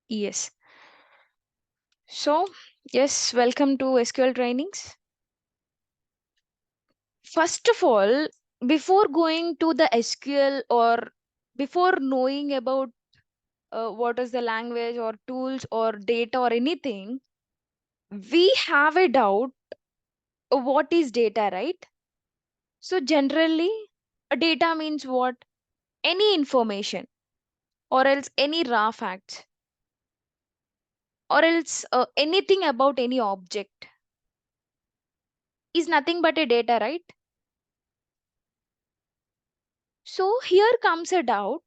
Yes. So, yes, welcome to SQL trainings. First of all, before going to the SQL or before knowing about what is the language or tools or data or anything, we have a doubt what is data, right? So, generally, a data means what? Any information or else any raw facts or else anything about any object is nothing but a data, right? So, here comes a doubt.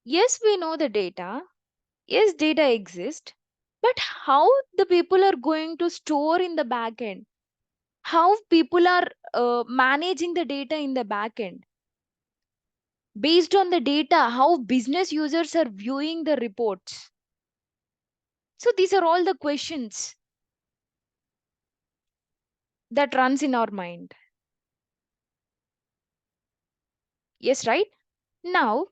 Yes, we know the data. Yes, data exists. But how the people are going to store in the back end? How people are managing the data in the back end? Based on the data, how business users are viewing the reports? So these are all the questions that runs in our mind. Yes, right? Now,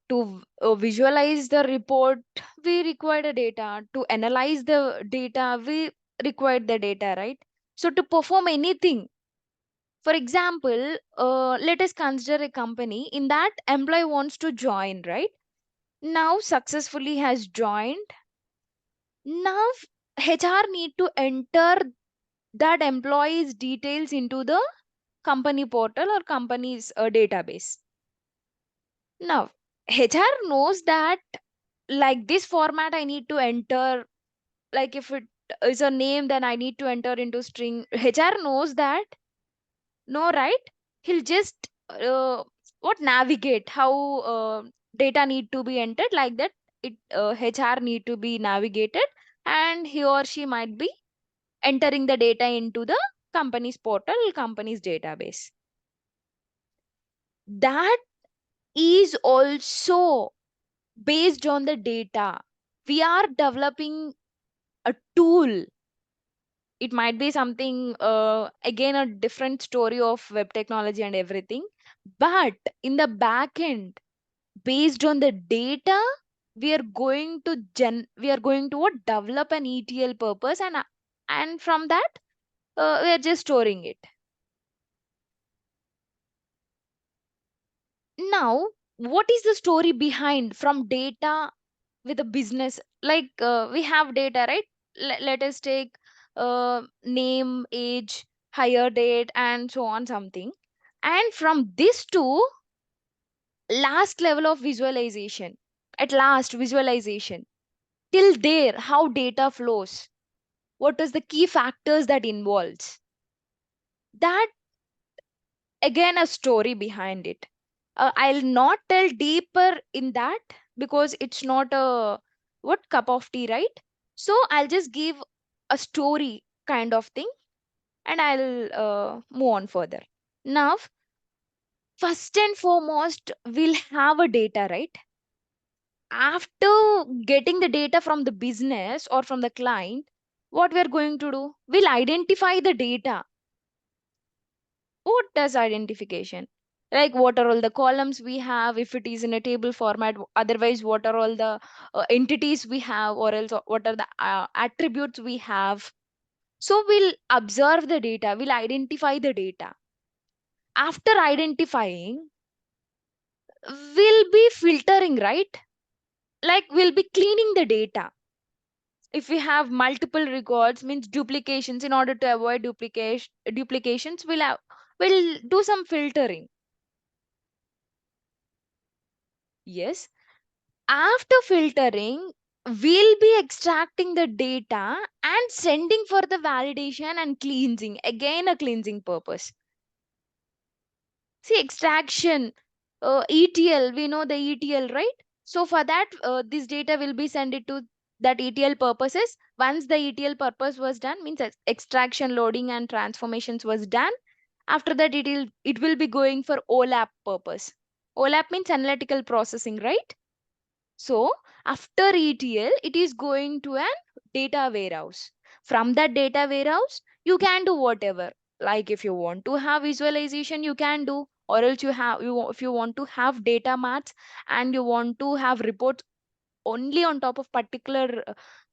to visualize the report, we require the data. To analyze the data, we require the data, right? So to perform anything, for example, let us consider a company in that employee wants to join, right? Now successfully has joined. Now HR need to enter that employee's details into the company portal or company's database. Now HR knows that like this format I need to enter, like if it is a name then I need to enter into string. HR knows that. No, right? He'll just what navigate how data need to be entered like that. It HR need to be navigated, and he or she might be entering the data into the company's portal, company's database. That is also based on the data. We are developing a tool. It might be something again a different story of web technology and everything, but in the back end, based on the data, we are going to what, develop an ETL purpose, and from that we are just storing it. Now what is the story behind from data with a business? Like we have data, right? Let us take name, age, hire date, and so on something, and from this to last level of visualization, at last visualization, till there how data flows, what is the key factors that involves that, again a story behind it. I'll not tell deeper in that because it's not a what cup of tea, right? So I'll just give a story kind of thing, and I'll move on further. Now first and foremost, we'll have a data, right? After getting the data from the business or from the client, what we're going to do, we'll identify the data. What does identification, like what are all the columns we have if it is in a table format, otherwise what are all the entities we have, or else what are the attributes we have. So we'll observe the data, we'll identify the data. After identifying, we'll be filtering, right? Like we'll be cleaning the data. If we have multiple records, means duplications, in order to avoid duplications, we'll do some filtering. Yes. After filtering, we'll be extracting the data and sending for the validation and cleansing, again a cleansing purpose. See, extraction, ETL, we know the ETL, right? So for that, this data will be sent it to that ETL purposes. Once the ETL purpose was done, means extraction, loading, and transformations was done. After that, it will be going for OLAP purpose. OLAP means analytical processing, right? So after ETL, it is going to an data warehouse. From that data warehouse, you can do whatever. Like if you want to have visualization, you can do, or else if you want to have data maths and you want to have reports, only on top of particular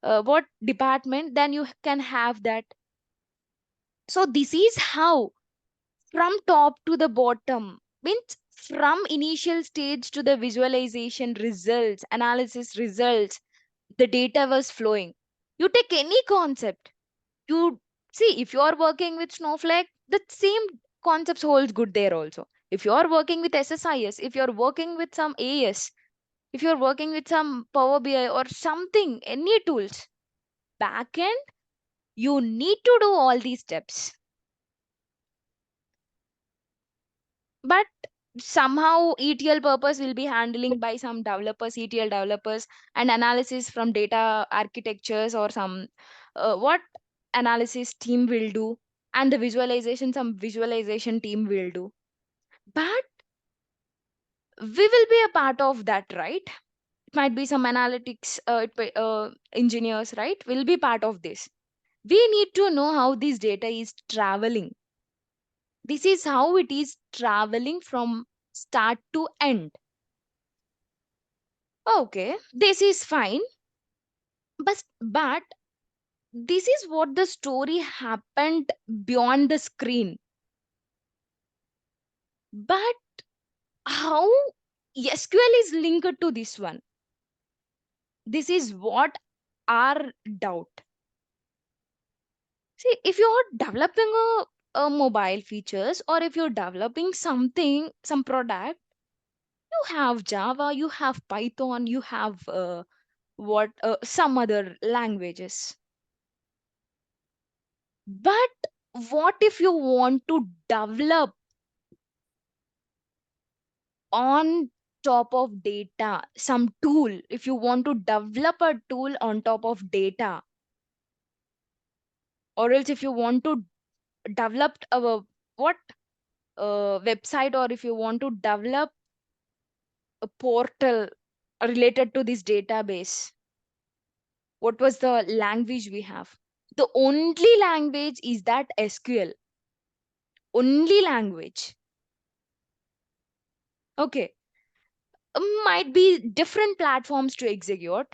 what department, then you can have that. So this is how, from top to the bottom, means from initial stage to the visualization results, analysis results, the data was flowing. You take any concept, you see, if you are working with Snowflake, the same concepts holds good there also. If you are working with SSIS, if you are working with some AS, if you are working with some Power BI or something, any tools, backend, you need to do all these steps. But somehow ETL purpose will be handling by some developers, ETL developers, and analysis from data architectures or some what analysis team will do, and the visualization some visualization team will do. But we will be a part of that, right? It might be some analytics engineers, right, will be part of this. We need to know how this data is traveling. This is how it is traveling from start to end. Okay, this is fine, but this is what the story happened beyond the screen. But how SQL is linked to this one? This is what our doubt. See, if you're developing a mobile features, or if you're developing something, some product, you have Java, you have Python, you have what some other languages. But what if you want to develop on top of data some tool? If you want to develop a tool on top of data, or else if you want to develop a what website, or if you want to develop a portal related to this database, what was the language we have? The only language is that SQL, only language. Okay, might be different platforms to execute,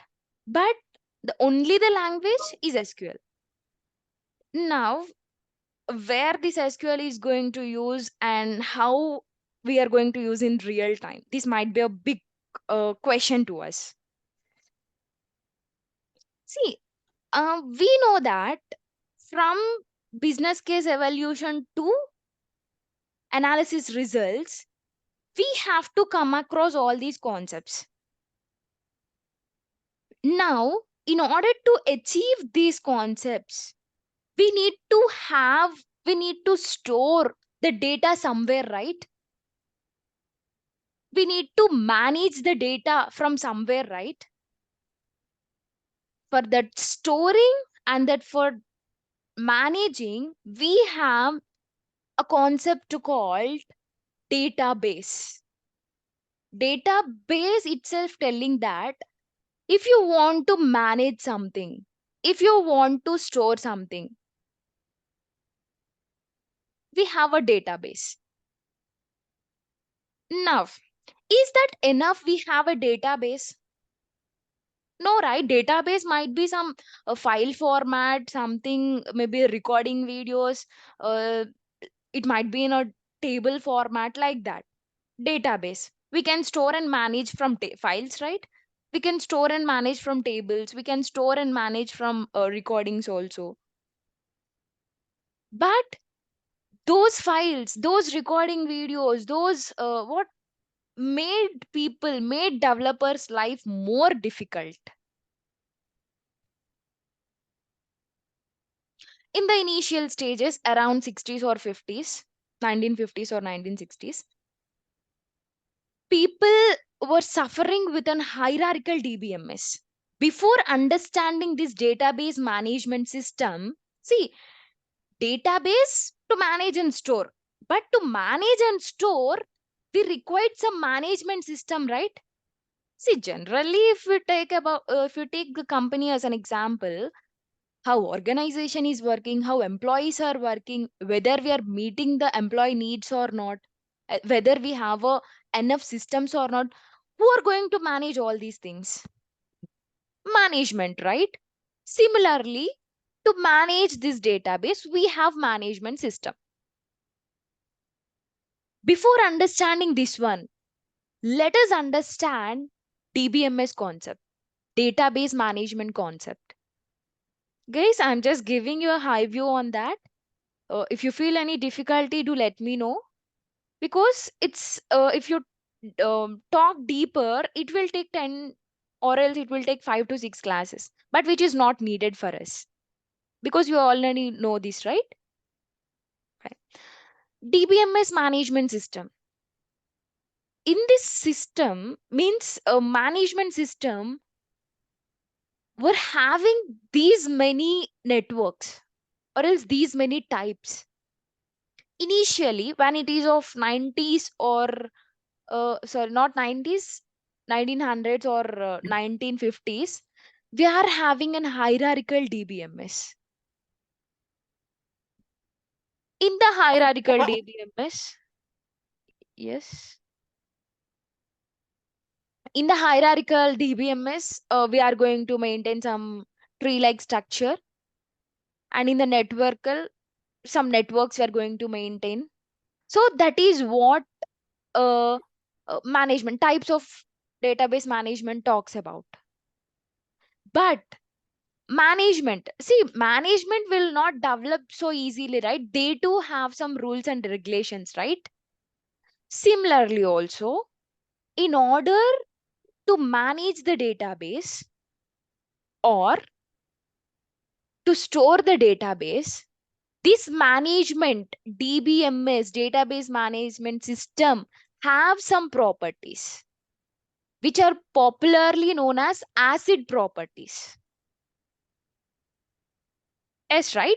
but the only the language is SQL. Now, where this SQL is going to use and how we are going to use in real time, this might be a big question to us. See, we know that from business case evaluation to analysis results, we have to come across all these concepts. Now, in order to achieve these concepts, we need to have, we need to store the data somewhere, right? We need to manage the data from somewhere, right? For that storing and that for managing, we have a concept called database. Database itself telling that if you want to manage something, if you want to store something, we have a database. Now, is that enough? We have a database? No, right? Database might be some file format, something, maybe recording videos. Uh, it might be in a table format like that. Database. We can store and manage from files, right? We can store and manage from tables. We can store and manage from recordings also. But those files, those recording videos, those what made developers' life more difficult. In the initial stages, around 60s or 50s, 1950s or 1960s, people were suffering with an hierarchical DBMS. Before understanding this database management system, see, database to manage and store. But to manage and store, we required some management system, right? See, generally, if you take the company as an example, how organization is working, how employees are working, whether we are meeting the employee needs or not, whether we have enough systems or not, who are going to manage all these things? management, right? Similarly, to manage this database, we have management system. Before understanding this one, let us understand DBMS concept, database management concept. Guys, I'm just giving you a high view on that. If you feel any difficulty, do let me know, because it's if you talk deeper, it will take 10 or else it will take 5 to 6 classes, but which is not needed for us because you already know this, right? Right. DBMS management system. In this system means a management system, we're having these many networks or else these many types. Initially, when it is of 90s or sorry, not 90s, 1900s or 1950s, we are having an hierarchical DBMS. In the hierarchical DBMS, yes, in the hierarchical DBMS, we are going to maintain some tree-like structure, and in the networkal, some networks we are going to maintain. So that is what management types of database management talks about. But management will not develop so easily, right? They too have some rules and regulations, right? Similarly also, in order to manage the database or to store the database, this management DBMS, database management system, have some properties which are popularly known as acid properties. Yes, right?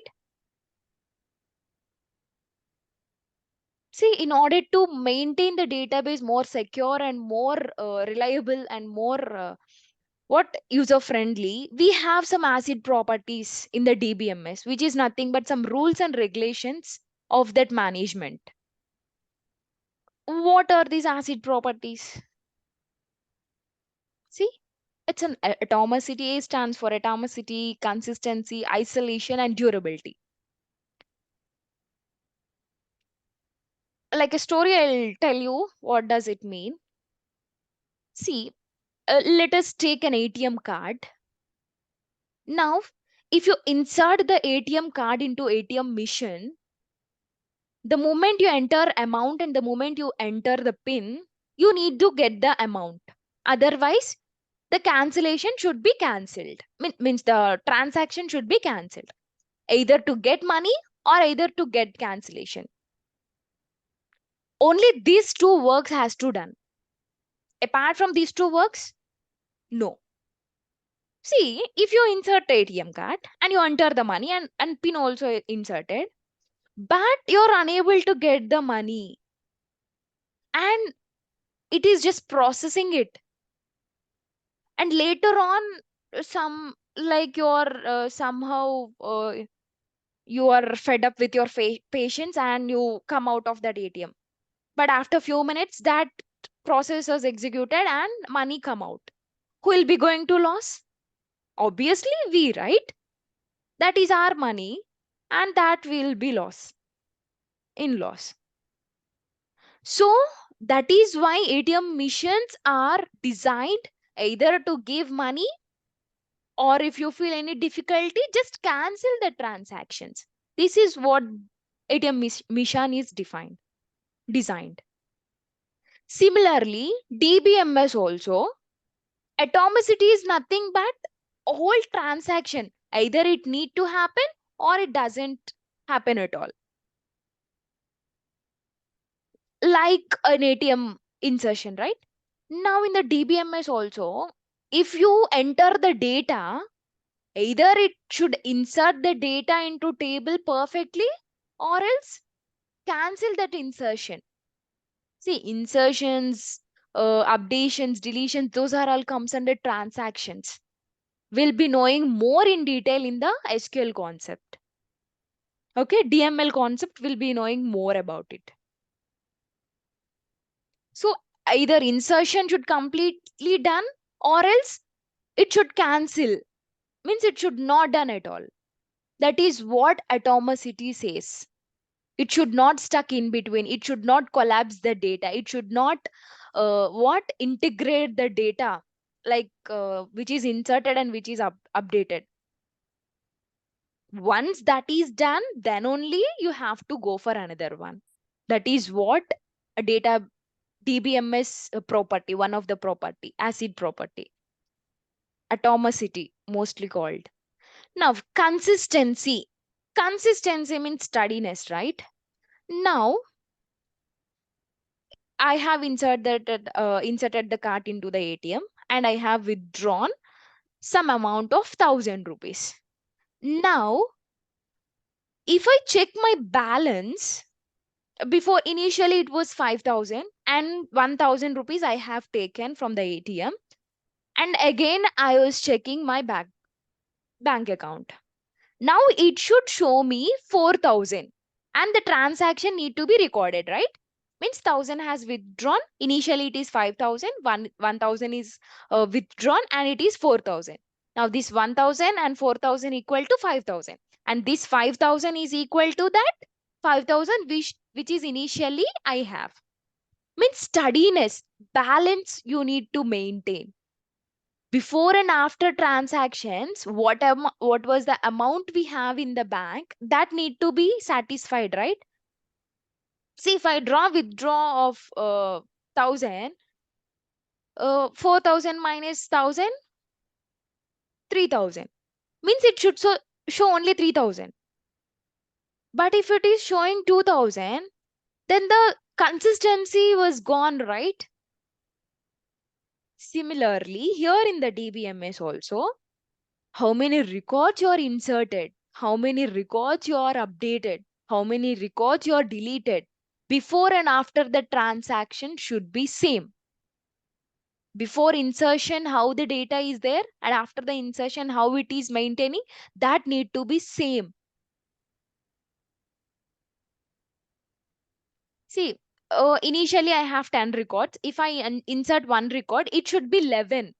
See, in order to maintain the database more secure and more reliable and more what user friendly, we have some acid properties in the DBMS, which is nothing but some rules and regulations of that management. What are these acid properties? See, it's an atomicity. A stands for atomicity, consistency, isolation, and durability. Like a story, I'll tell you what does it mean. See, let us take an ATM card. Now, if you insert the ATM card into ATM machine, the moment you enter amount and the moment you enter the pin, you need to get the amount. Otherwise, the cancellation should be cancelled. Means the transaction should be cancelled. Either to get money or either to get cancellation. Only these two works has to done. Apart from these two works, no. See, if you insert ATM card and you enter the money and pin also inserted, but you're unable to get the money and it is just processing it, and later on some like you're somehow you are fed up with your patience and you come out of that ATM, but after few minutes that process is executed and money come out. Who will be going to loss? Obviously we, right? That is our money and that will be loss, in loss. So that is why ATM machines are designed either to give money, or if you feel any difficulty, just cancel the transactions. This is what ATM machine is designed. Similarly, DBMS also, atomicity is nothing but a whole transaction. Either it need to happen or it doesn't happen at all. Like an ATM insertion, right? Now in the DBMS also, if you enter the data, either it should insert the data into table perfectly or else cancel that insertion. See, insertions, updations, deletions, those are all comes under transactions. We'll be knowing more in detail in the SQL concept. Okay, DML concept will be knowing more about it. So either insertion should completely done or else it should cancel, means it should not done at all. That is what atomicity says. It should not stuck in between, it should not collapse the data, it should not what integrate the data, like which is inserted and which is updated. Once that is done, then only you have to go for another one. That is what a data DBMS property, one of the property, acid property, atomicity mostly called. Now consistency, consistency means steadiness, right? Now I have inserted the card into the ATM and I have withdrawn some amount of 1,000 rupees. Now, if I check my balance, before initially it was 5,000 and 1,000 rupees I have taken from the ATM. And again, I was checking my bank account. Now it should show me 4,000 and the transaction need to be recorded, right? Means 1,000 has withdrawn. Initially it is 5,000, 1,000 is withdrawn and it is 4,000. Now this 1,000 and 4,000 equal to 5,000. And this 5,000 is equal to that 5,000 which is initially I have. Means steadiness, balance you need to maintain before and after transactions. What was the amount we have in the bank, that need to be satisfied, right? See, if I withdraw of 1,000, 4,000 minus 1,000, 3,000, means it should show only 3,000. But if it is showing 2,000, then the consistency was gone, right? Similarly, here in the DBMS also, how many records you are inserted, how many records you are updated, how many records you are deleted before and after the transaction should be same. Before insertion how the data is there and after the insertion how it is maintaining, that need to be same. See, initially I have 10 records. If I insert one record, it should be 11.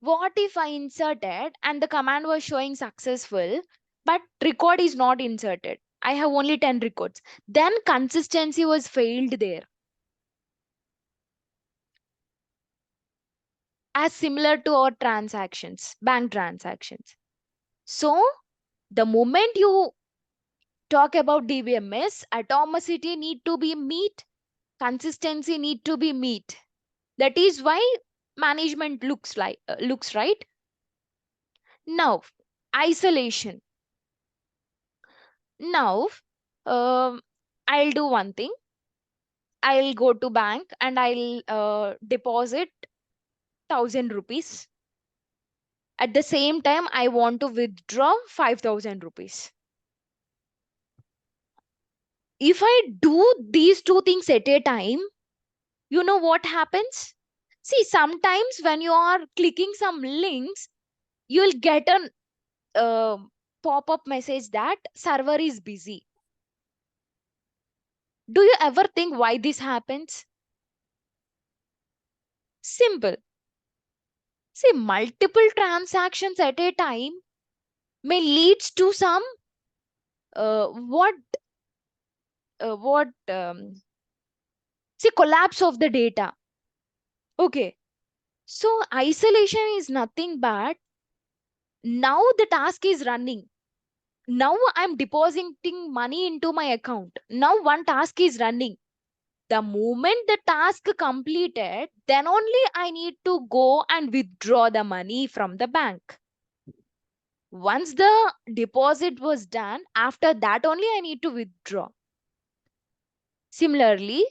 What if I inserted and the command was showing successful, but record is not inserted? I have only 10 records. Then consistency was failed there. As similar to our transactions, bank transactions. So the moment you talk about DBMS, atomicity need to be meet, consistency need to be meet. That is why management looks right. Now, isolation. Now, I'll do one thing. I'll go to bank and I'll deposit 1,000 rupees. At the same time, I want to withdraw 5,000 rupees. If I do these two things at a time, you know what happens? See, sometimes when you are clicking some links, you'll get a pop-up message that server is busy. Do you ever think why this happens? Simple. See, multiple transactions at a time may leads to some uh, what what see, collapse of the data. Okay, so isolation is nothing but now the task is running. Now I'm depositing money into my account. Now one task is running. The moment the task completed, then only I need to go and withdraw the money from the bank. Once the deposit was done, after that only I need to withdraw. Similarly,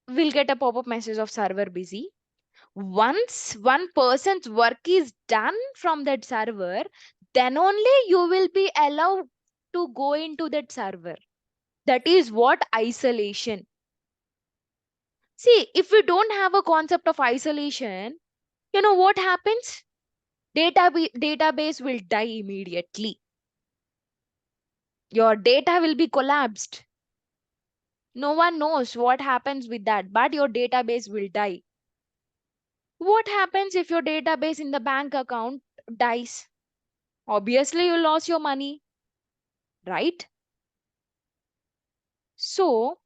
we'll get a pop-up message of server busy. Once one person's work is done from that server, then only you will be allowed to go into that server. That is what isolation. See, if we don't have a concept of isolation, you know what happens? Database will die immediately. Your data will be collapsed. No one knows what happens with that, but your database will die. What happens if your database in the bank account dies? Obviously, you lost your money, right? So,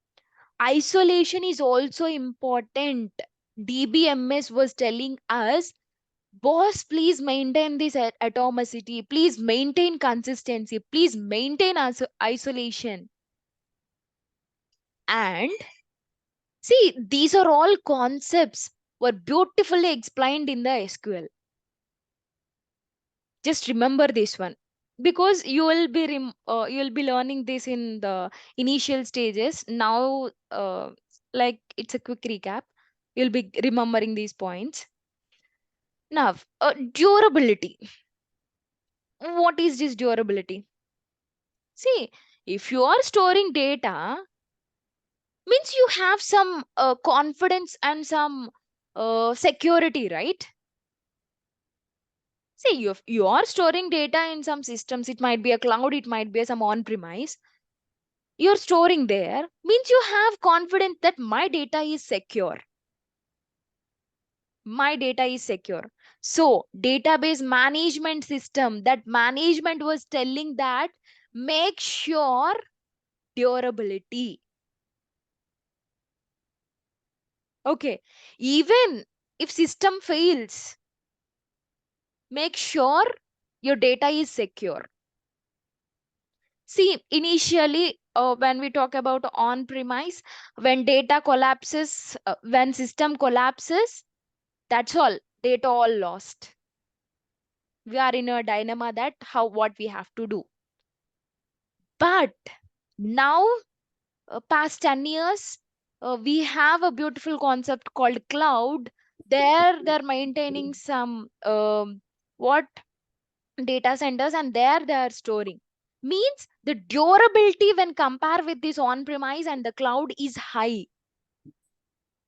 isolation is also important. DBMS was telling us, boss, please maintain this atomicity, please maintain consistency, please maintain isolation. And see, these are all concepts were beautifully explained in the SQL. Just remember this one, because you will be learning this in the initial stages. Now, like it's a quick recap. You'll be remembering these points. Now, durability. What is this durability? See, if you are storing data, means you have some confidence and some security, right? See, if you are storing data in some systems, it might be a cloud, it might be some on premise. You're storing there means you have confidence that my data is secure. My data is secure. So, database management system, that management was telling that make sure durability. Okay, even if system fails, make sure your data is secure. See, initially, when we talk about on premise, when data collapses, when system collapses, that's all, data all lost. We are in a dilemma that how what we have to do. But now, past 10 years, we have a beautiful concept called cloud. There, they're maintaining some what data centers, and there they are storing. Means the durability when compared with this on premise and the cloud is high.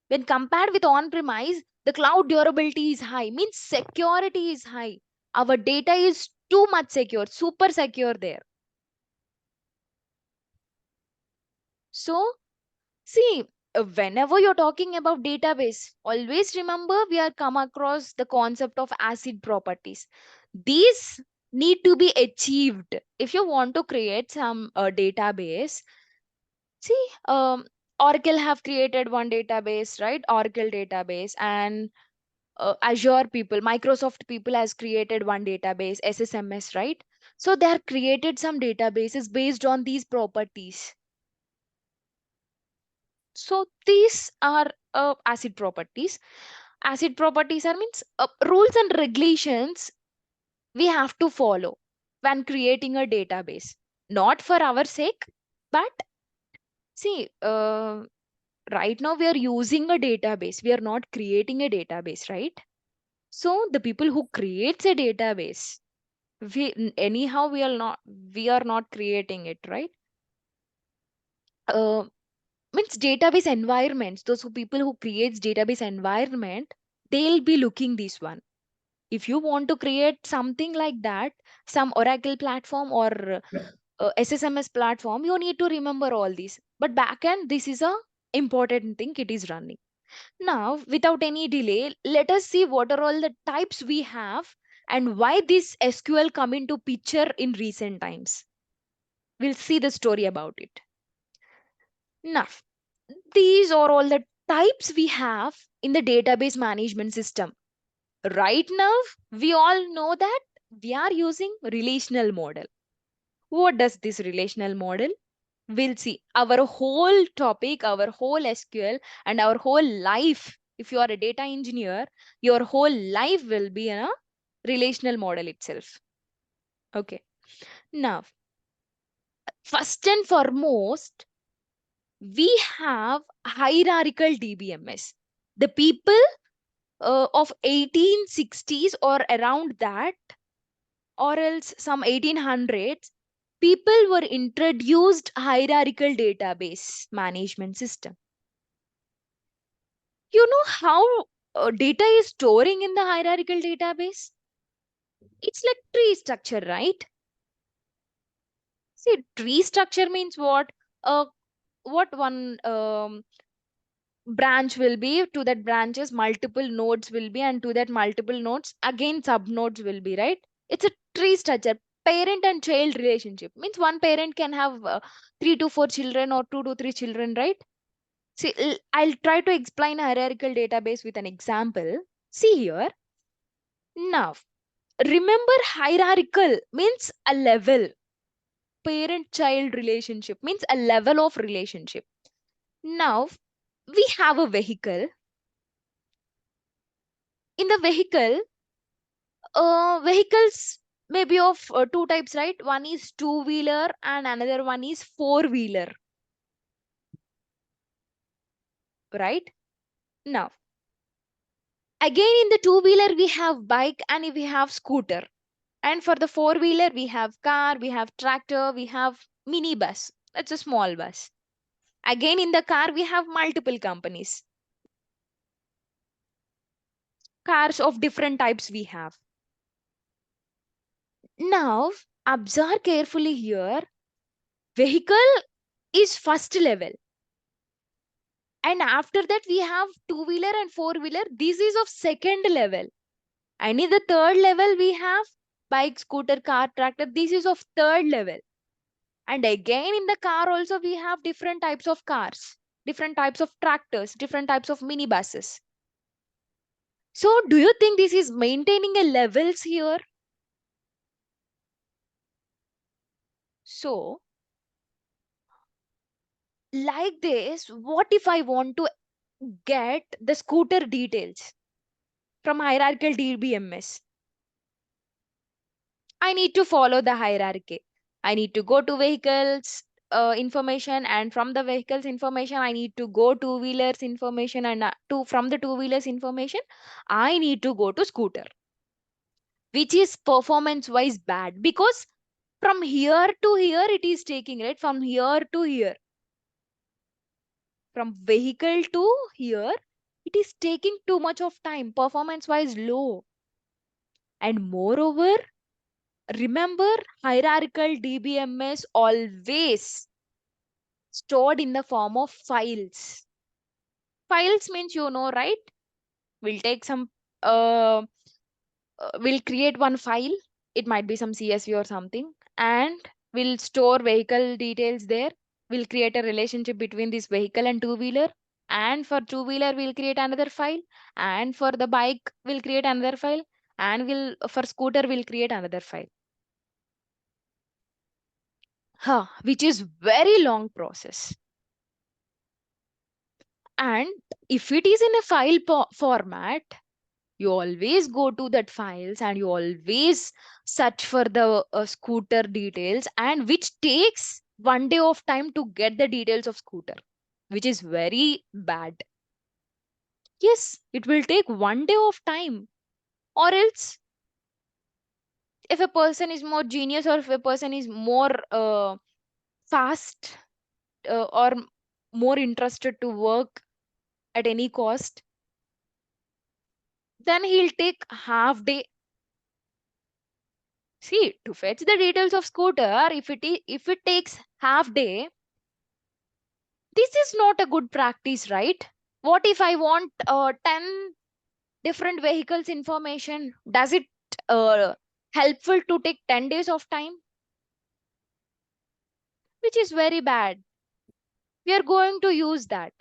When compared with on premise, the cloud durability is high, means security is high. Our data is too much secure, super secure there. So, see, whenever you're talking about database, always remember we are come across the concept of ACID properties. These need to be achieved if you want to create some database. See, Oracle have created one database, right? Oracle database, and Azure people, Microsoft people has created one database, SSMS, right? So they have created some databases based on these properties. So these are acid properties. Acid properties are means rules and regulations we have to follow when creating a database. Not for our sake, but see, right now we are using a database. We are not creating a database, right? So the people who creates a database, anyhow we are not creating it, right? Uh, Means database environments, those who people who creates database environment, they'll be looking this one. If you want to create something like that, some Oracle platform or SSMS platform, you need to remember all these. But backend, this is a important thing, it is running. Now, without any delay, let us see what are all the types we have and why this SQL come into picture in recent times. We'll see the story about it. Now, these are all the types we have in the database management system. Right now, we all know that we are using relational model. What does this relational model? We'll see our whole topic, our whole SQL, and our whole life. If you are a data engineer, your whole life will be in a relational model itself. Okay. Now, first and foremost, we have hierarchical DBMS. The people of 1860s or around that, or else some 1800s, people were introduced hierarchical database management system. You know how data is storing in the hierarchical database? It's like tree structure, right? See, tree structure means what? What one branch will be, to that branches multiple nodes will be, and to that multiple nodes again sub nodes will be, right? It's a tree structure. Parent and child relationship means one parent can have 3 to 4 children or 2 to 3 children, right? See, I'll try to explain hierarchical database with an example. See here. Now, remember hierarchical means a level. Parent child relationship means a level of relationship. Now, we have a vehicle. In the vehicle, vehicles may be of two types, right? One is two-wheeler and another one is four-wheeler, right? Now, again in the two-wheeler, we have bike and we have scooter. And for the four-wheeler, we have car, we have tractor, we have minibus. That's a small bus. Again, in the car, we have multiple companies. Cars of different types we have. Now, observe carefully here. Vehicle is first level. And after that, we have two-wheeler and four-wheeler. This is of second level. And in the third level, we have bike, scooter, car, tractor. This is of third level. And again, in the car also, we have different types of cars, different types of tractors, different types of minibuses. So, do you think this is maintaining a levels here? So, like this, what if I want to get the scooter details from hierarchical DBMS? I need to follow the hierarchy. I need to go to vehicles information, and from the vehicles information, I need to go two wheelers information, and from the two wheelers information, I need to go to scooter, which is performance wise bad because from here to here it is taking, right? From here to here, from vehicle to here, it is taking too much of time, performance wise low. And moreover, remember hierarchical DBMS always stored in the form of files. Files means you know, right? We'll take some, uh, we'll create one file. It might be some CSV or something, and we'll store vehicle details there. We'll create a relationship between this vehicle and two-wheeler. And for two-wheeler, we'll create another file. And for the bike, we'll create another file. And we'll for scooter, we'll create another file. Which is very long process. And if it is in a file format, you always go to that files and you always search for the scooter details, and which takes 1 day of time to get the details of scooter, which is very bad. Yes, it will take 1 day of time. Or else, if a person is more genius or if a person is more fast or more interested to work at any cost, then he'll take half day. See, to fetch the details of scooter, if it takes half day, this is not a good practice, right? What if I want 10 different vehicles information? Does it helpful to take 10 days of time? Which is very bad. We are going to use that.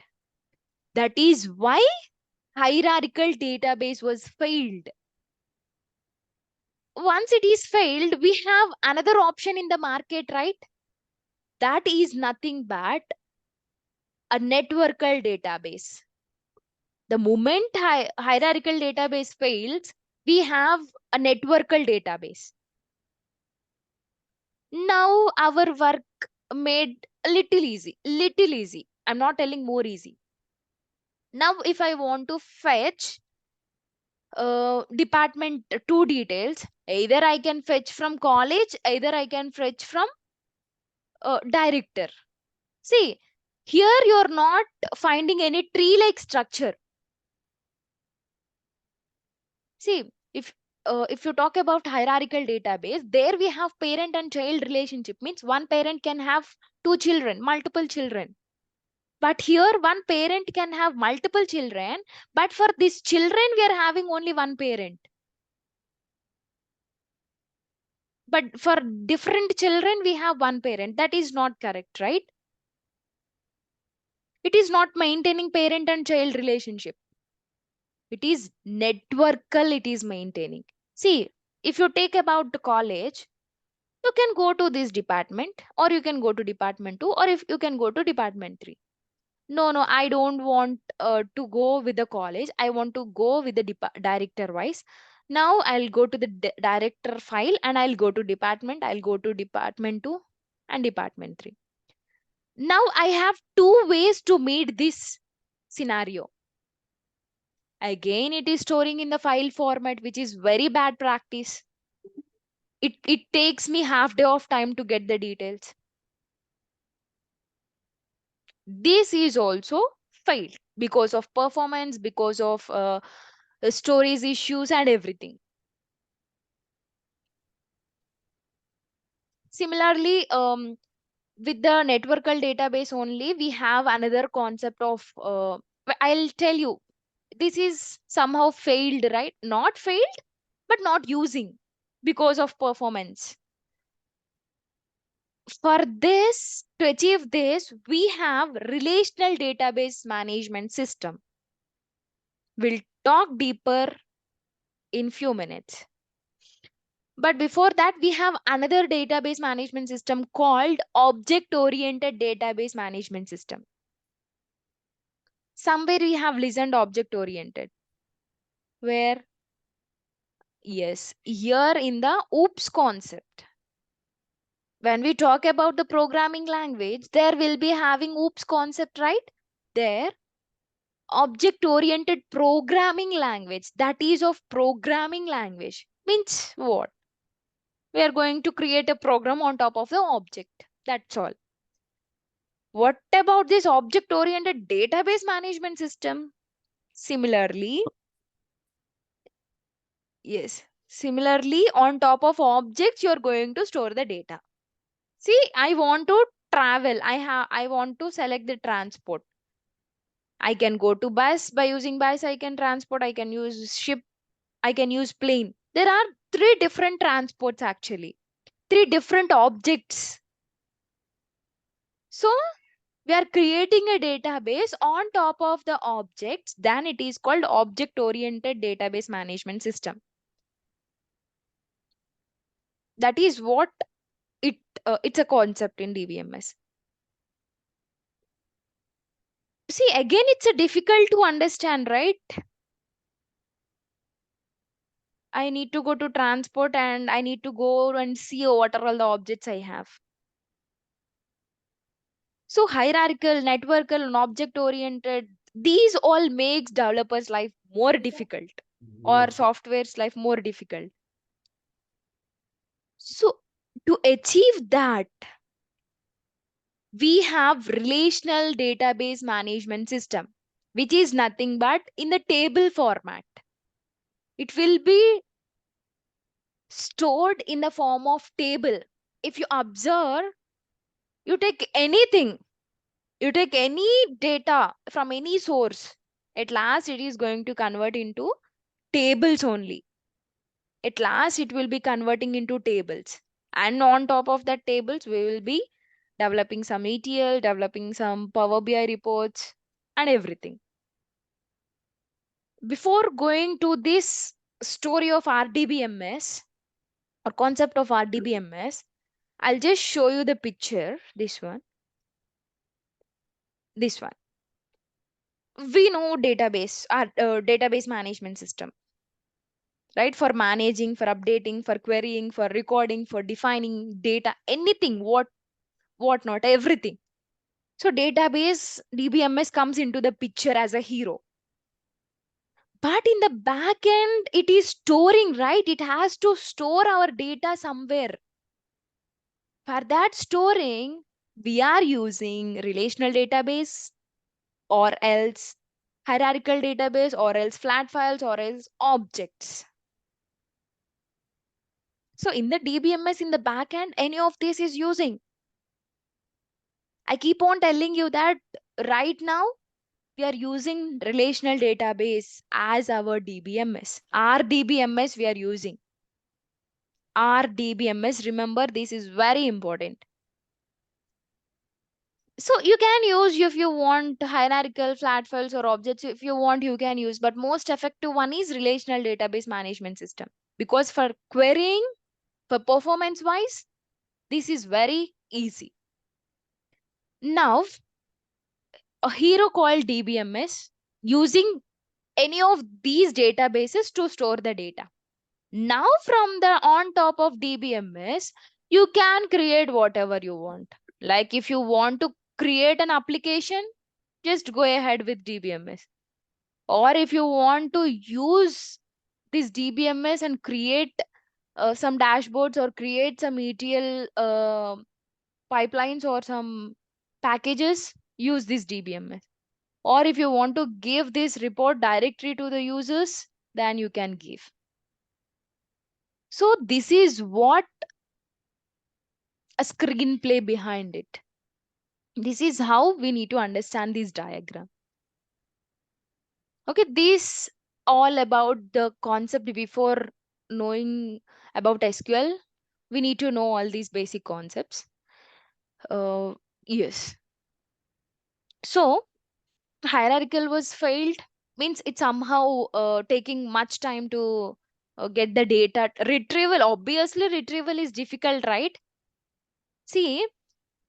That is why hierarchical database was failed. Once it is failed, we have another option in the market, right? That is nothing but a networkal database. The moment hierarchical database fails, we have a networkal database. Now our work made a little easy, little easy. I'm not telling more easy. Now if I want to fetch department two details, either I can fetch from college, either I can fetch from director. See, here you're not finding any tree-like structure. See, if you talk about hierarchical database, there we have parent and child relationship. Means one parent can have two children, multiple children. But here, one parent can have multiple children, but for these children, we are having only one parent. But for different children, we have one parent. That is not correct, right? It is not maintaining parent and child relationship. It is networkal, it is maintaining. See, if you take about the college, you can go to this department, or you can go to department 2, or if you can go to department 3. No, I don't want to go with the college. I want to go with the director wise. Now I'll go to the director file and I'll go to department. I'll go to department 2 and department 3. Now I have two ways to meet this scenario. Again, it is storing in the file format, which is very bad practice. It takes me half day of time to get the details. This is also failed because of performance, because of storage issues and everything. Similarly, with the networkal database only, we have another concept of, I'll tell you, this is somehow failed, right? Not failed, but not using because of performance. For this, to achieve this, we have relational database management system. We'll talk deeper in few minutes. But before that, we have another database management system called object-oriented database management system. Somewhere we have listened object-oriented. Where? Yes, here in the OOPS concept. When we talk about the programming language, there will be having OOPS concept, right? There, object-oriented programming language, that is of programming language. Means what? We are going to create a program on top of the object. That's all. What about this object oriented database management system? Similarly, yes, similarly, on top of objects, you're going to store the data. See, I want to travel. I want to select the transport. I can go to bus. By using bus, I can transport. I can use ship. I can use plane. There are three different transports actually, three different objects. So we are creating a database on top of the objects, then it is called object oriented database management system. That is what it's a concept in DBMS. See, again, it's a difficult to understand, right? I need to go to transport and I need to go and see what are all the objects I have. So hierarchical, networkal, and object oriented, these all makes developers life more difficult, or software's life more difficult. So to achieve that, we have relational database management system, which is nothing but in the table format. It will be stored in the form of table. If you observe, you take anything, you take any data from any source, at last it is going to convert into tables only. At last it will be converting into tables. And on top of that tables, we will be developing some ETL, developing some Power BI reports and everything. Before going to this story of RDBMS or concept of RDBMS, I'll just show you the picture. This one. This one. We know database, our database management system, right? For managing, for updating, for querying, for recording, for defining data, anything, what not, everything. So database DBMS comes into the picture as a hero. But in the back end, it is storing, right? It has to store our data somewhere. For that storing, we are using relational database or else hierarchical database or else flat files or else objects. So in the DBMS in the back end, any of this is using. I keep on telling you that right now we are using relational database as our DBMS. Our DBMS we are using. Our DBMS, remember this is very important. So you can use if you want hierarchical flat files or objects, if you want you can use, but most effective one is relational database management system, because for querying, for performance wise, this is very easy. Now a hero called DBMS using any of these databases to store the data. Now from the on top of DBMS, you can create whatever you want. Like if you want to create an application, just go ahead with DBMS. Or if you want to use this DBMS and create some dashboards or create some ETL pipelines or some packages, use this DBMS. Or if you want to give this report directly to the users, then you can give. So this is what a screenplay behind it. This is how we need to understand this diagram. Okay, this all about the concept. Before knowing about SQL, we need to know all these basic concepts. Yes. So hierarchical was failed means it's somehow taking much time to get the data. Retrieval, obviously retrieval is difficult, right? See,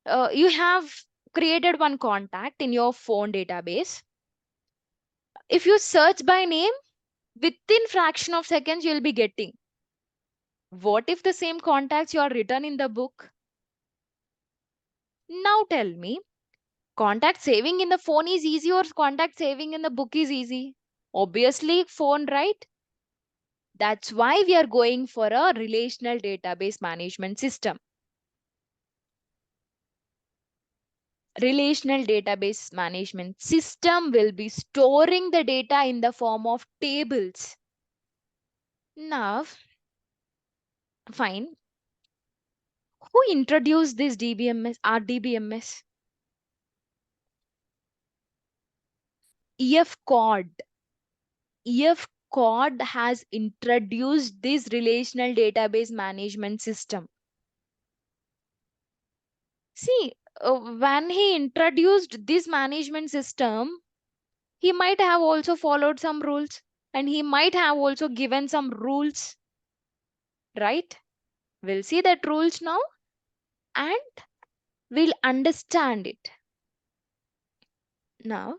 you have created one contact in your phone database. If you search by name, within fraction of seconds you'll be getting. What if the same contacts you are written in the book? Now tell me, contact saving in the phone is easy or contact saving in the book is easy? Obviously phone, right? That's why we are going for a relational database management system. Relational database management system will be storing the data in the form of tables. Now, fine. Who introduced this DBMS, RDBMS? EF Cod. EF Cod has introduced this relational database management system. See, when he introduced this management system, he might have also followed some rules and he might have also given some rules, right? We'll see that rules now and we'll understand it. Now,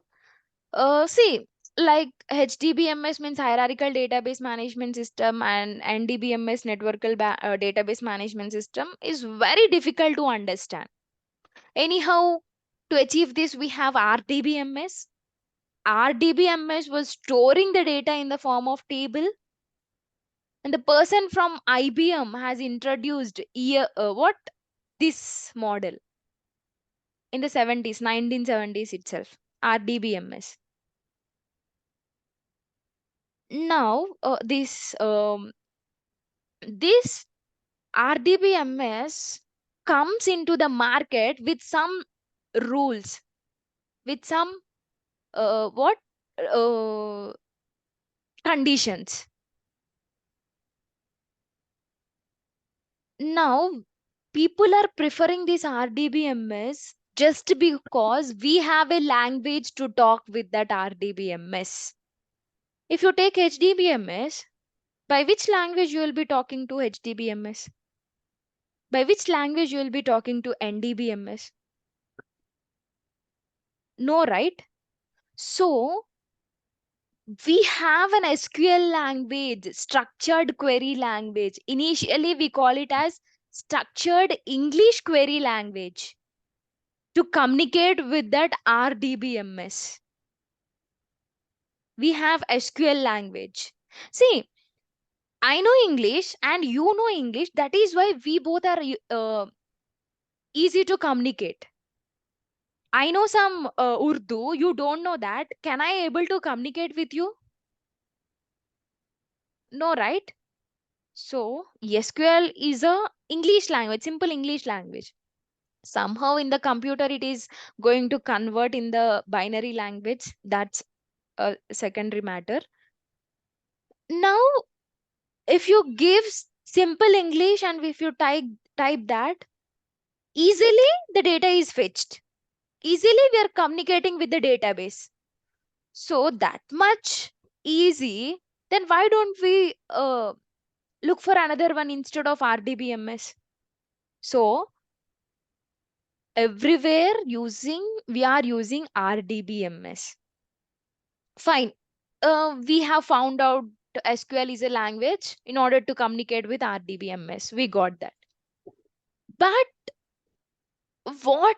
see, like HDBMS means hierarchical database management system and NDBMS database management system is very difficult to understand. Anyhow, to achieve this, we have RDBMS. RDBMS was storing the data in the form of table, and the person from IBM has introduced what this model in the 70s, 1970s itself, RDBMS. Now, this RDBMS comes into the market with some rules, with some what uh, conditions. Now, people are preferring this RDBMS just because we have a language to talk with that RDBMS. If you take HDBMS, by which language you will be talking to HDBMS? By which language you will be talking to NDBMS? No, right? So we have an SQL language, structured query language. Initially, we call it as structured English query language to communicate with that RDBMS. We have SQL language. See, I know English and you know English. That is why we both are easy to communicate. I know some Urdu, you don't know that. Can I able to communicate with you? No, right? So SQL is a English language, simple English language. Somehow in the computer it is going to convert in the binary language. That's a secondary matter. Now if you give simple English and if you type that, easily the data is fetched. Easily we are communicating with the database. So that much easy, then why don't we look for another one instead of RDBMS? So everywhere we are using RDBMS. Fine. We have found out SQL is a language in order to communicate with RDBMS. We got that. But what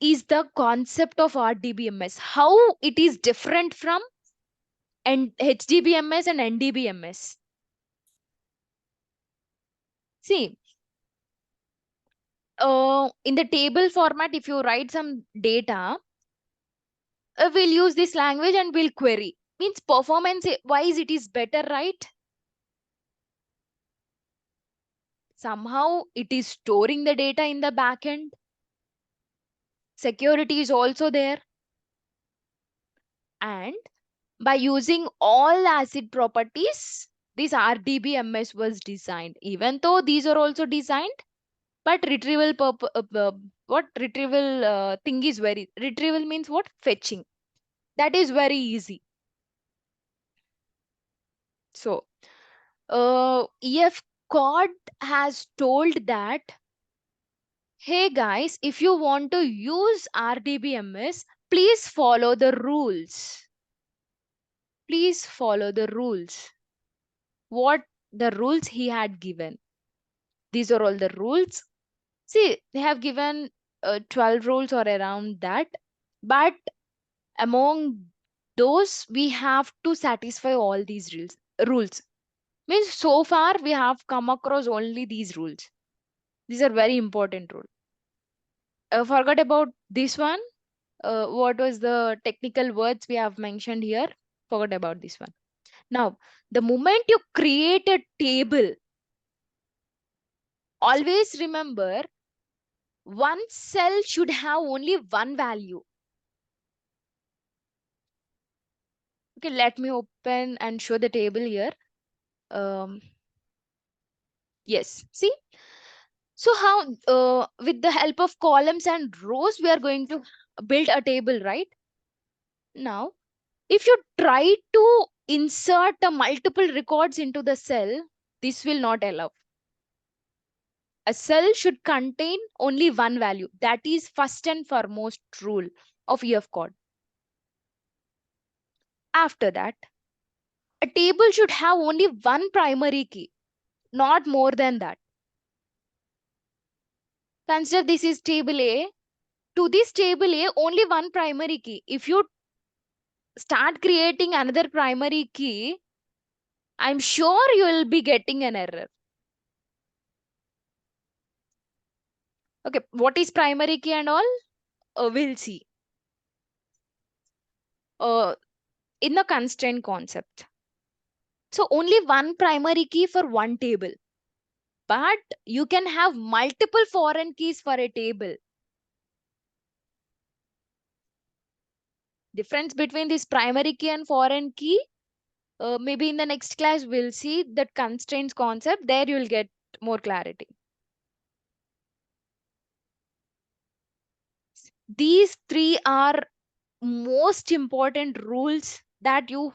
is the concept of RDBMS? How it is different from HDBMS and NDBMS? See, in the table format, if you write some data, we'll use this language and we'll query. Means performance wise, it is better, right? Somehow it is storing the data in the backend. Security is also there. And by using all ACID properties, this RDBMS was designed. Even though these are also designed, but what retrieval thing is very, retrieval means what? Fetching. That is very easy. So, EF Cod has told that, hey guys, if you want to use RDBMS, please follow the rules. Please follow the rules. What the rules he had given? These are all the rules. See, they have given 12 rules or around that. But among those, we have to satisfy all these rules. Means so far we have come across only these rules. These are very important rules. Forgot about this one. What was the technical words we have mentioned here? Forgot about this one. Now, the moment you create a table, always remember one cell should have only one value. Okay, let me open and show the table here. Yes, see? So how, with the help of columns and rows, we are going to build a table, right? Now, if you try to insert a multiple records into the cell, this will not allow. A cell should contain only one value. That is first and foremost rule of EF Code. After that, a table should have only one primary key, not more than that. Consider this is table A. To this table A, only one primary key. If you start creating another primary key, I'm sure you will be getting an error. Okay, what is primary key and all? We'll see. In the constraint concept. So only one primary key for one table. But you can have multiple foreign keys for a table. Difference between this primary key and foreign key, maybe in the next class we'll see that constraints concept. There you'll get more clarity. These three are most important rules that you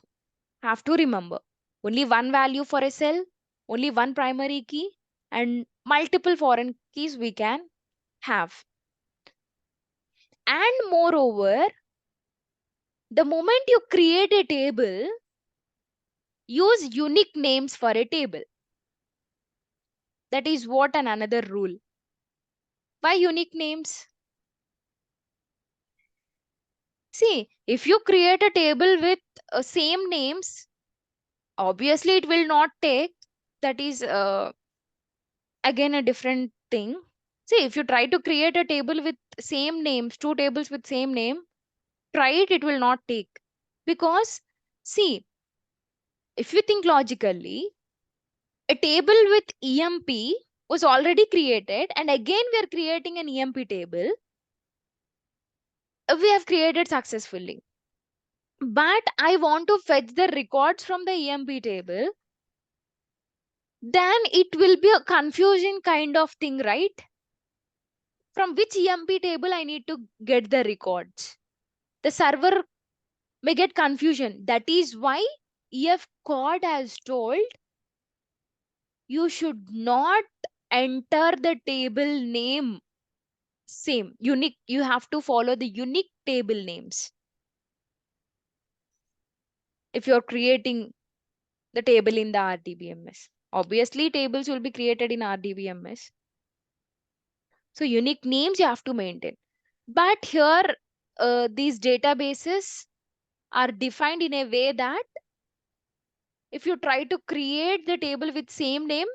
have to remember. Only one value for a cell, only one primary key, and multiple foreign keys we can have. And moreover, the moment you create a table, use unique names for a table. That is what another rule. Why unique names? See, if you create a table with same names, obviously it will not take. That is again a different thing. See, if you try to create a table with same names, two tables with same name, try it, it will not take. Because, see, if you think logically, a table with EMP was already created, and again we are creating an EMP table. We have created successfully. But I want to fetch the records from the EMP table, then it will be a confusing kind of thing, right? From which EMP table I need to get the records? The server may get confusion. That is why EF code has told you should not enter the table name same, unique. You have to follow the unique table names if you're creating the table in the RDBMS. Obviously, tables will be created in RDBMS. So unique names you have to maintain. But here, these databases are defined in a way that if you try to create the table with same name,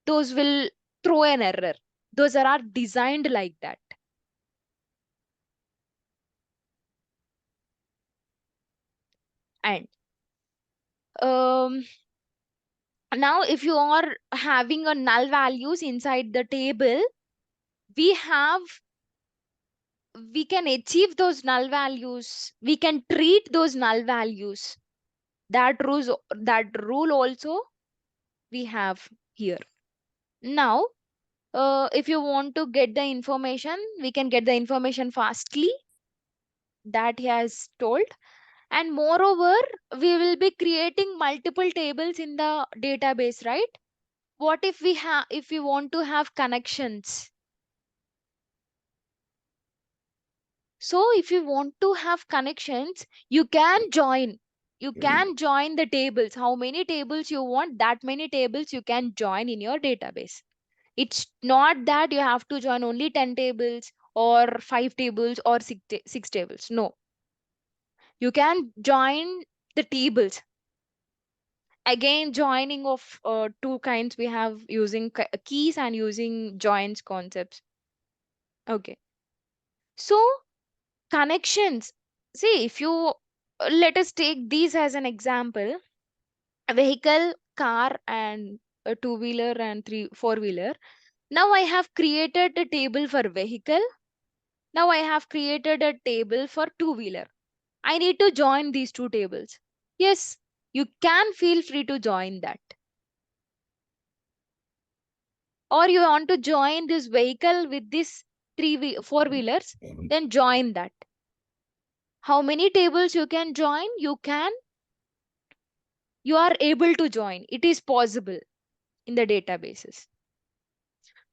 those will throw an error. Those are designed like that. And um, now if you are having a null values inside the table, we have we can achieve those null values. We can treat those null values. That rule also we have here. Now, if you want to get the information, we can get the information fastly, that he has told. And moreover, we will be creating multiple tables in the database, right? What if we want to have connections? So if you want to have connections, you can join the tables. How many tables you want, that many tables you can join in your database. It's not that you have to join only 10 tables or 5 tables or 6 tables. No, you can join the tables. Again, joining of two kinds we have, using keys and using joins concepts. Okay. So connections. See, if you let us take these as an example: a vehicle, car, and a two-wheeler and four-wheeler. Now I have created a table for vehicle. Now I have created a table for two-wheeler. I need to join these two tables. Yes, you can feel free to join that. Or you want to join this vehicle with this four-wheelers, then join that. How many tables you can join? You are able to join. It is possible in the databases.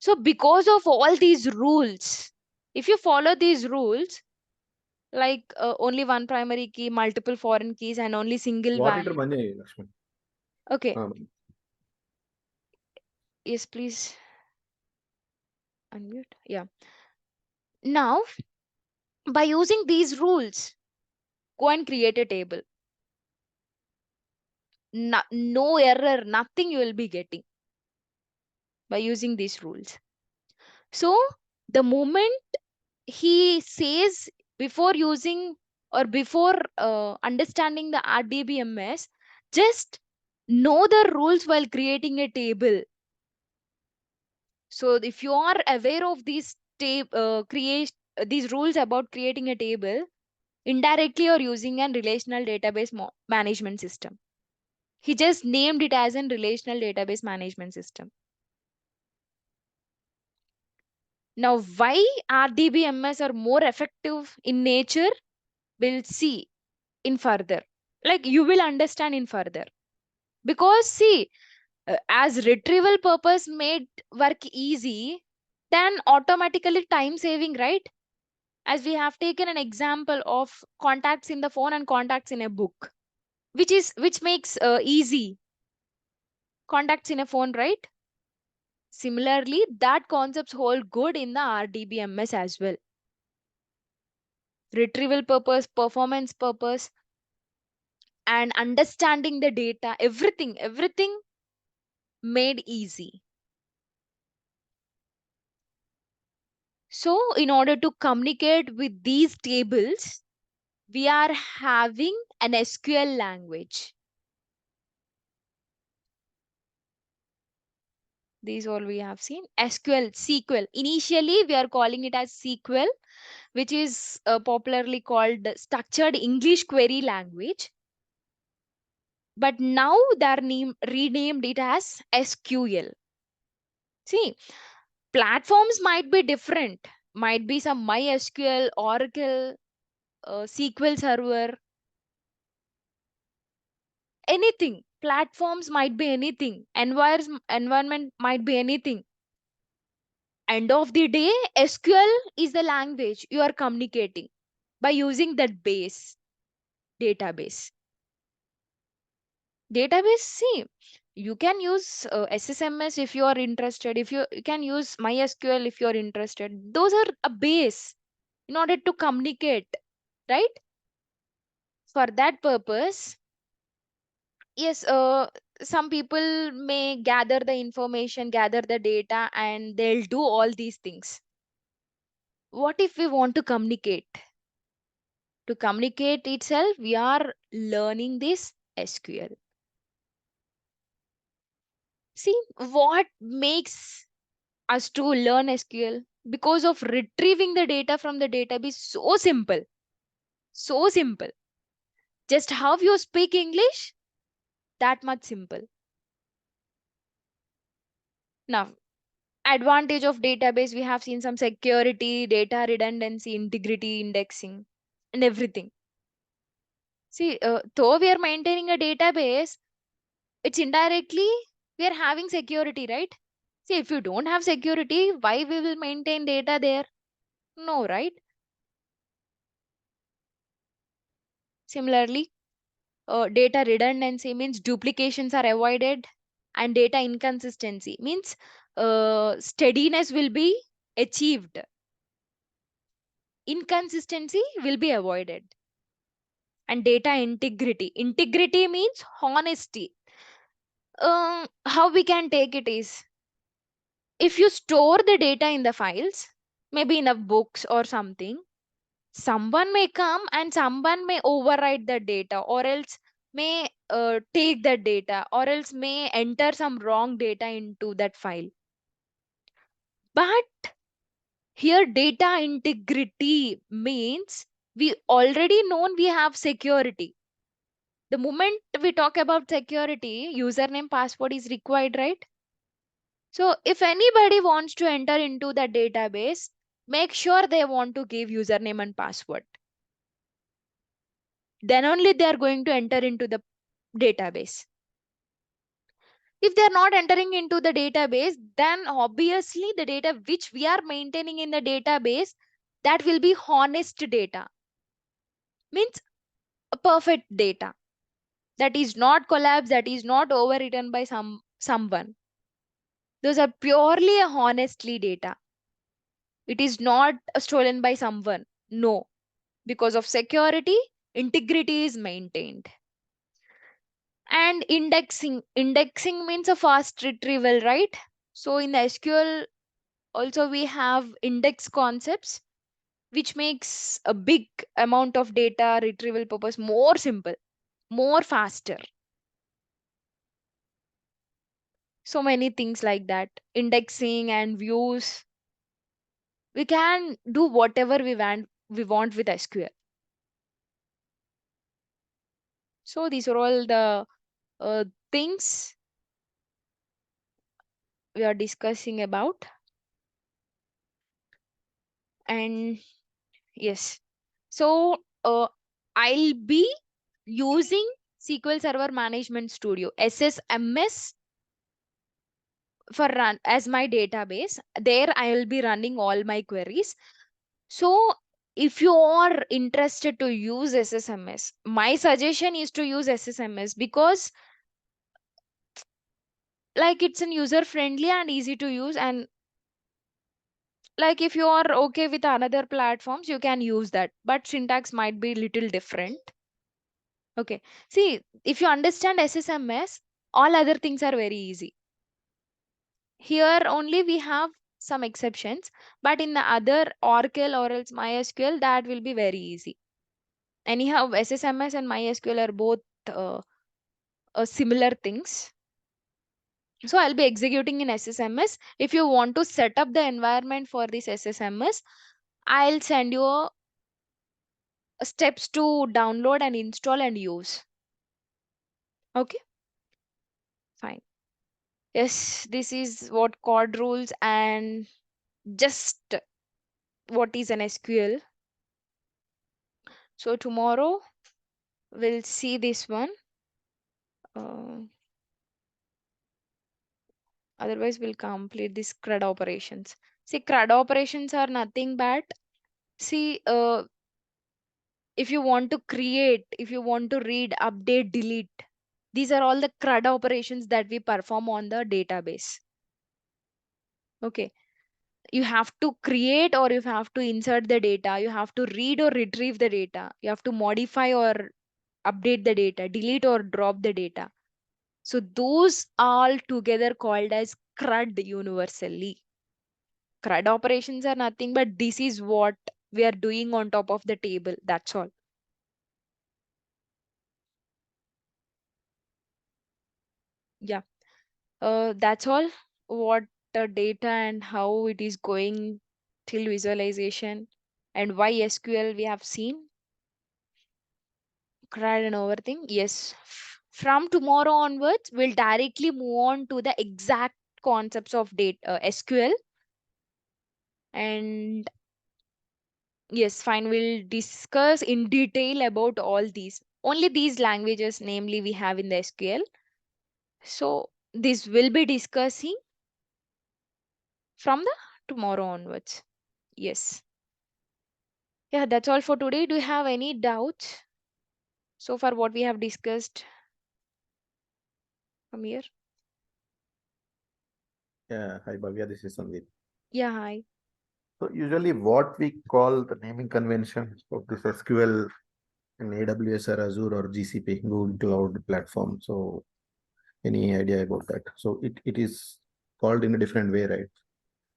So because of all these rules, if you follow these rules, like only one primary key, multiple foreign keys, and only single What it value. money, Lakshman? Okay. Um, Yes, please unmute. Yeah. Now, by using these rules, go and create a table. No error, nothing you will be getting by using these rules. So, the moment he says, before using or before understanding the RDBMS, just know the rules while creating a table. So if you are aware of create these rules about creating a table, indirectly you're using an relational database management system. He just named it as a relational database management system. Now, why RDBMS are more effective in nature, we'll see in further. Like you will understand in further. Because see, as retrieval purpose made work easy, then automatically time saving, right? As we have taken an example of contacts in the phone and contacts in a book, which makes easy contacts in a phone, right? Similarly, that concepts hold good in the RDBMS as well. Retrieval purpose, performance purpose, and understanding the data, everything made easy. So in order to communicate with these tables, we are having an SQL language. These all we have seen. SQL, SQL. Initially, we are calling it as SQL, which is popularly called Structured English Query Language. But now they're renamed it as SQL. See, platforms might be different. Might be some MySQL, Oracle, SQL Server, anything. Platforms might be anything. Environment might be anything. End of the day, SQL is the language you are communicating by using that base database. Database, see, you can use SSMS if you are interested. If you can use MySQL if you are interested. Those are a base in order to communicate, right? For that purpose, yes, some people may gather the information, gather the data, and they'll do all these things. What if we want to communicate? To communicate itself, we are learning this SQL. See, what makes us to learn SQL? Because of retrieving the data from the database, so simple. So simple. Just how you speak English, that much simple. Now, advantage of database, we have seen some security, data redundancy, integrity, indexing, and everything. See, though we are maintaining a database, it's indirectly we are having security, right? See, if you don't have security, why we will maintain data there? No, right? Similarly, data redundancy means duplications are avoided, and data inconsistency means steadiness will be achieved, inconsistency will be avoided. And data integrity means honesty. How we can take it is, if you store the data in the files, maybe in the books or something, someone may come and someone may overwrite the data, or else may take the data, or else may enter some wrong data into that file. But here data integrity means we already known we have security. The moment we talk about security, username password is required, right? So if anybody wants to enter into the database, make sure they want to give username and password. Then only they are going to enter into the database. If they are not entering into the database, then obviously the data which we are maintaining in the database, that will be honest data. Means a perfect data. That is not collapsed, that is not overwritten by someone. Those are purely a honestly data. It is not stolen by someone. No. Because of security, integrity is maintained. And indexing means a fast retrieval, right? So in the SQL also we have index concepts, which makes a big amount of data retrieval purpose more simple, more faster. So many things like that, indexing and views, we can do whatever we want with SQL. So these are all the things we are discussing about. And yes, so I'll be using SQL Server Management Studio, SSMS, for run as my database. There I will be running all my queries. So if you are interested to use SSMS, my suggestion is to use SSMS, because like it's an user friendly and easy to use. And like if you are okay with another platforms, you can use that, but syntax might be little different. Okay, see, if you understand SSMS, all other things are very easy. Here only we have some exceptions, but in the other Oracle or else MySQL, that will be very easy. Anyhow, SSMS and MySQL are both similar things. So I'll be executing in SSMS. If you want to set up the environment for this SSMS, I'll send you steps to download and install and use. Okay, fine. Yes, this is what CORD rules and just what is an SQL. So tomorrow we'll see this one. Otherwise, we'll complete this CRUD operations. See, CRUD operations are nothing but, see, if you want to create, if you want to read, update, delete, these are all the CRUD operations that we perform on the database. Okay. You have to create or you have to insert the data. You have to read or retrieve the data. You have to modify or update the data, delete or drop the data. So those all together called as CRUD universally. CRUD operations are nothing but this is what we are doing on top of the table. That's all. Yeah. That's all. What data and how it is going till visualization and why SQL we have seen. CRUD and overthink. Yes. From tomorrow onwards, we'll directly move on to the exact concepts of data SQL. And yes, fine. We'll discuss in detail about all these. Only these languages, namely, we have in the SQL. So this will be discussing from the tomorrow onwards. Yes. Yeah, that's all for today. Do you have any doubts so far what we have discussed from here? Yeah, hi Bhavya, this is Sandeep. Yeah, hi. So usually what we call the naming convention of this SQL in AWS or Azure or GCP, Google Cloud Platform. So any idea about that? So it is called in a different way, right?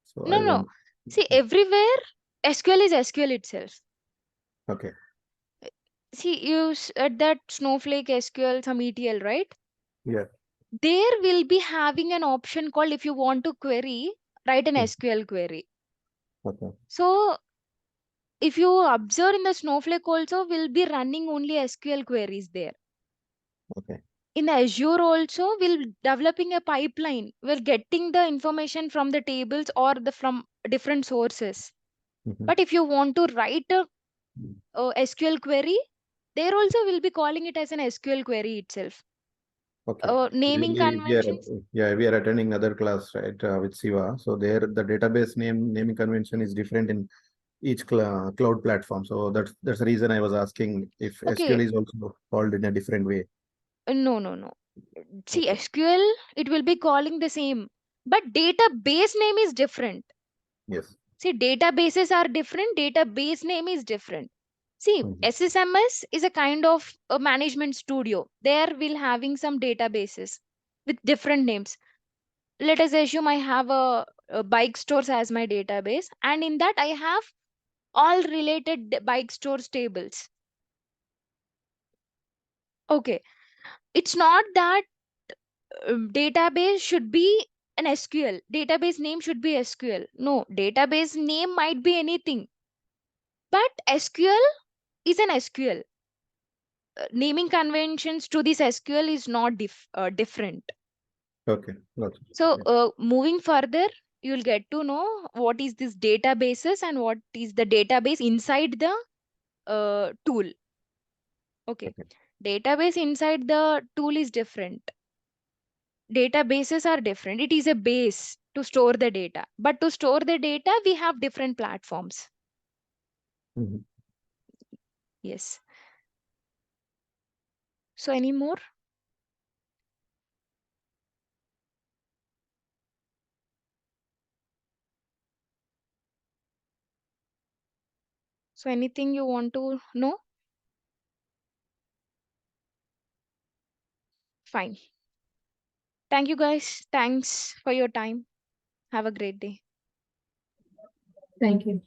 So No, I no. want, See, everywhere SQL is SQL itself. okay, See, you at that Snowflake SQL, some ETL, right? yeah, There will be having an option called if you want to query, write an hmm, SQL query. okay, So if you observe in the Snowflake also, will be running only SQL queries there. okay, In Azure also, we'll developing a pipeline. We're getting the information from the tables or the from different sources. hmm, But if you want to write a SQL query, there also will be calling it as an SQL query itself. okay. Naming Usually we are, conventions. yeah, we are attending other class, right, with Siva. So there the database naming convention is different in each cloud platform. So that's the reason I was asking if Okay, SQL is also called in a different way. no, no, no. See, Okay. SQL, it will be calling the same, but database name is different. Yes. See, databases are different, database name is different. See, Mhm. SSMS is a kind of a management studio. There we'll having some databases with different names. Let us assume I have a bike stores as my database, and in that I have all related bike stores tables. Okay, it's not that database should be an SQL. Database name should be SQL. No, database name might be anything, but SQL is an SQL. Naming conventions to this SQL is not different. Okay. Got it. So, Yeah. moving further, you'll get to know what is this databases and what is the database inside the tool. Okay, Okay. database inside the tool is different. Databases are different. It is a base to store the data, but to store the data, we have different platforms. Mhm. Yes. So, any more? So, anything you want to know? Fine. Thank you, guys. Thanks for your time. Have a great day. Thank you.